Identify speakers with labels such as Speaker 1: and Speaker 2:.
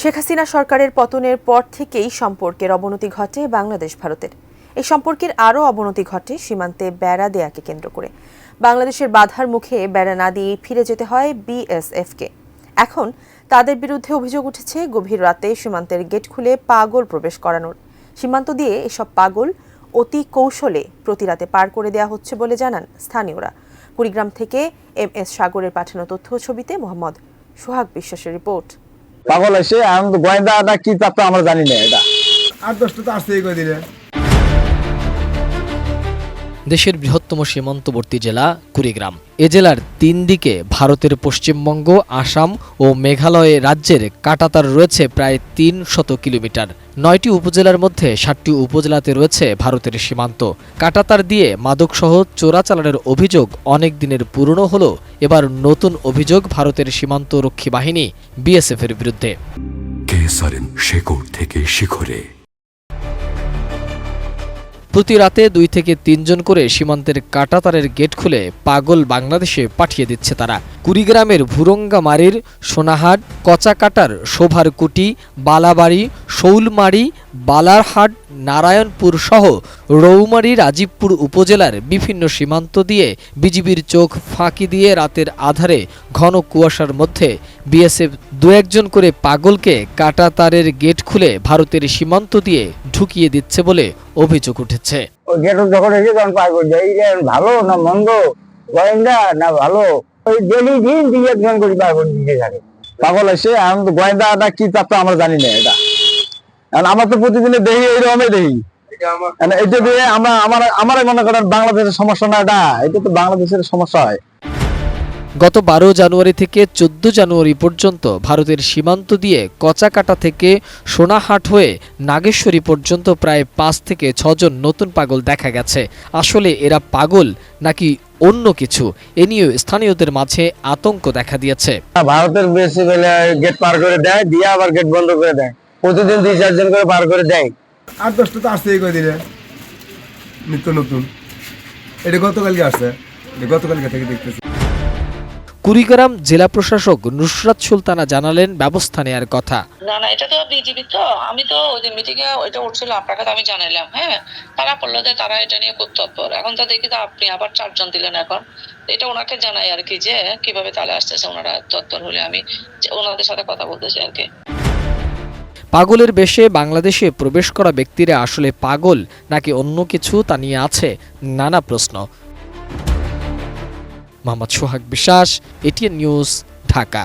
Speaker 1: শেখ হাসিনা সরকারের পতনের পর থেকেই সম্পর্কের অবনতি ঘটে বাংলাদেশ ভারতের। এই সম্পর্কের আরও অবনতি ঘটে সীমান্তে বেড়া দেয়াকে কেন্দ্র করে। বাংলাদেশের বাধার মুখে বেড়া না দিয়ে ফিরে যেতে হয় বিএসএফকে। এখন তাদের বিরুদ্ধে অভিযোগ উঠেছে গভীর রাতে সীমান্তের গেট খুলে পাগল প্রবেশ করানোর। সীমান্ত দিয়ে এসব পাগল অতি কৌশলে প্রতি রাতে পার করে দেওয়া হচ্ছে বলে জানান স্থানীয়রা। কুড়িগ্রাম থেকে MS সাগরের পাঠানো তথ্য ছবিতে মোহাম্মদ সোহাগ বিশ্বাসের রিপোর্ট।
Speaker 2: পাগল এসে আমি গোয়েন্দাটা কি চাপটা আমরা জানি না। এটা
Speaker 3: 8-10টা তো আসতেই করে দিলে।
Speaker 4: দেশের বৃহত্তম সীমান্তবর্তী জেলা কুড়িগ্রাম। এ জেলার 3 দিকে ভারতের পশ্চিমবঙ্গ, আসাম ও মেঘালয় রাজ্যের কাঁটাতার রয়েছে প্রায় 300 কিলোমিটার। 9টি উপজেলার মধ্যে 7টি উপজেলাতে রয়েছে ভারতের সীমান্ত। কাঁটাতার দিয়ে মাদকসহ চোরাচালানের অভিযোগ অনেক দিনের পুরনো হলেও এবার নতুন অভিযোগ ভারতের সীমান্ত রক্ষী বাহিনী বিএসএফের বিরুদ্ধে।
Speaker 5: শেকড় থেকে শিখরে
Speaker 4: প্রতি রাতে 2 থেকে 3 জন করে সীমান্তের কাঁটাতারের গেট খুলে পাগল বাংলাদেশে পাঠিয়ে দিচ্ছে তারা। কুড়িগ্রামের ভুরঙ্গামারীর সোনাহাট, কচাকাটার শোভারকুটি, বালাবাড়ি, শৌলমারি, বালারহাট, নারায়ণপুর সহ রৌমারী, রাজীবপুর উপজেলার বিভিন্ন সীমান্ত দিয়ে বিজিবির চোখ ফাঁকি দিয়ে রাতের আধারে ঘন কুয়াশার মধ্যে বিএসএফ 2-1 জন করে পাগলকে কাঁটাতারের গেট খুলে ভারতের সীমান্ত দিয়ে ঢুকিয়ে দিচ্ছে বলে অভিযোগ উঠেছে।
Speaker 2: ওই গেট যখন এসে তখন পাগল যাই ভালো না মন্দ, গোয়েন্দা না ভালো, ওই ডেলি দিন 2-1 জন করে পাগল দিতে থাকে। পাগল এসে আমি গোয়েন্দাটা কি চাপটা আমরা জানি না। এটা আমরা তো প্রতিদিনে দেখি, এইরকমই দেখি। এটা দিয়ে আমার মনে করেন বাংলাদেশের সমস্যা না, এটা তো বাংলাদেশের সমস্যা হয়।
Speaker 4: গত 12 জানুয়ারি থেকে 14 জানুয়ারি পর্যন্ত ভারতের সীমান্ত দিয়ে কচাকাটা থেকে সোনাহাট হয়ে নাগেশ্বরী পর্যন্ত প্রায় 5 থেকে 6 জন নতুন পাগল দেখা গেছে। আসলে এরা পাগল নাকি অন্য কিছু, এ নিয়ে স্থানীয়দের মাঝে আতঙ্ক দেখা দিয়েছে।
Speaker 2: ভারতের বেশি গেট পার করে দেয়, দিয়ে আবার গেট বন্ধ করে দেয়। প্রতিদিন 2-4 জন করে পার করে দেয়।
Speaker 3: 8-10টা তো আসতেই করে দিলে নিত্য নতুন। এটা গতকালকে আসছে, গতকালকে থেকে দেখতেছি।
Speaker 4: কুড়িগ্রাম জেলা প্রশাসক নুসরাত সুলতানা জানালেন ব্যবস্থা নেয়ার কথা।
Speaker 6: না এটা তো বিজিবি, তো আমি তো ওই যে মিটিং এ ওইটা উঠছিল, আপনাকে তো আমি জানাইলাম। তারা বললো যে তারা এটা নিয়ে খুব তৎপর। এখন তো দেখি তো আপনি আবার 4 জন দিলেন। এখন এটা ওনাকে জানাই আর কি, যে কিভাবে তাহলে আসতেছে। ওনারা তৎপর হলে আমি ওনাদের সাথে কথা বলতেছি আর কি।
Speaker 4: পাগলের বেশে বাংলাদেশে প্রবেশ করা ব্যক্তিরা আসলে পাগল নাকি অন্য কিছু, তা নিয়ে আছে নানা প্রশ্ন। মোহাম্মদ সোহাগ বিশ্বাস, ATN নিউজ, ঢাকা।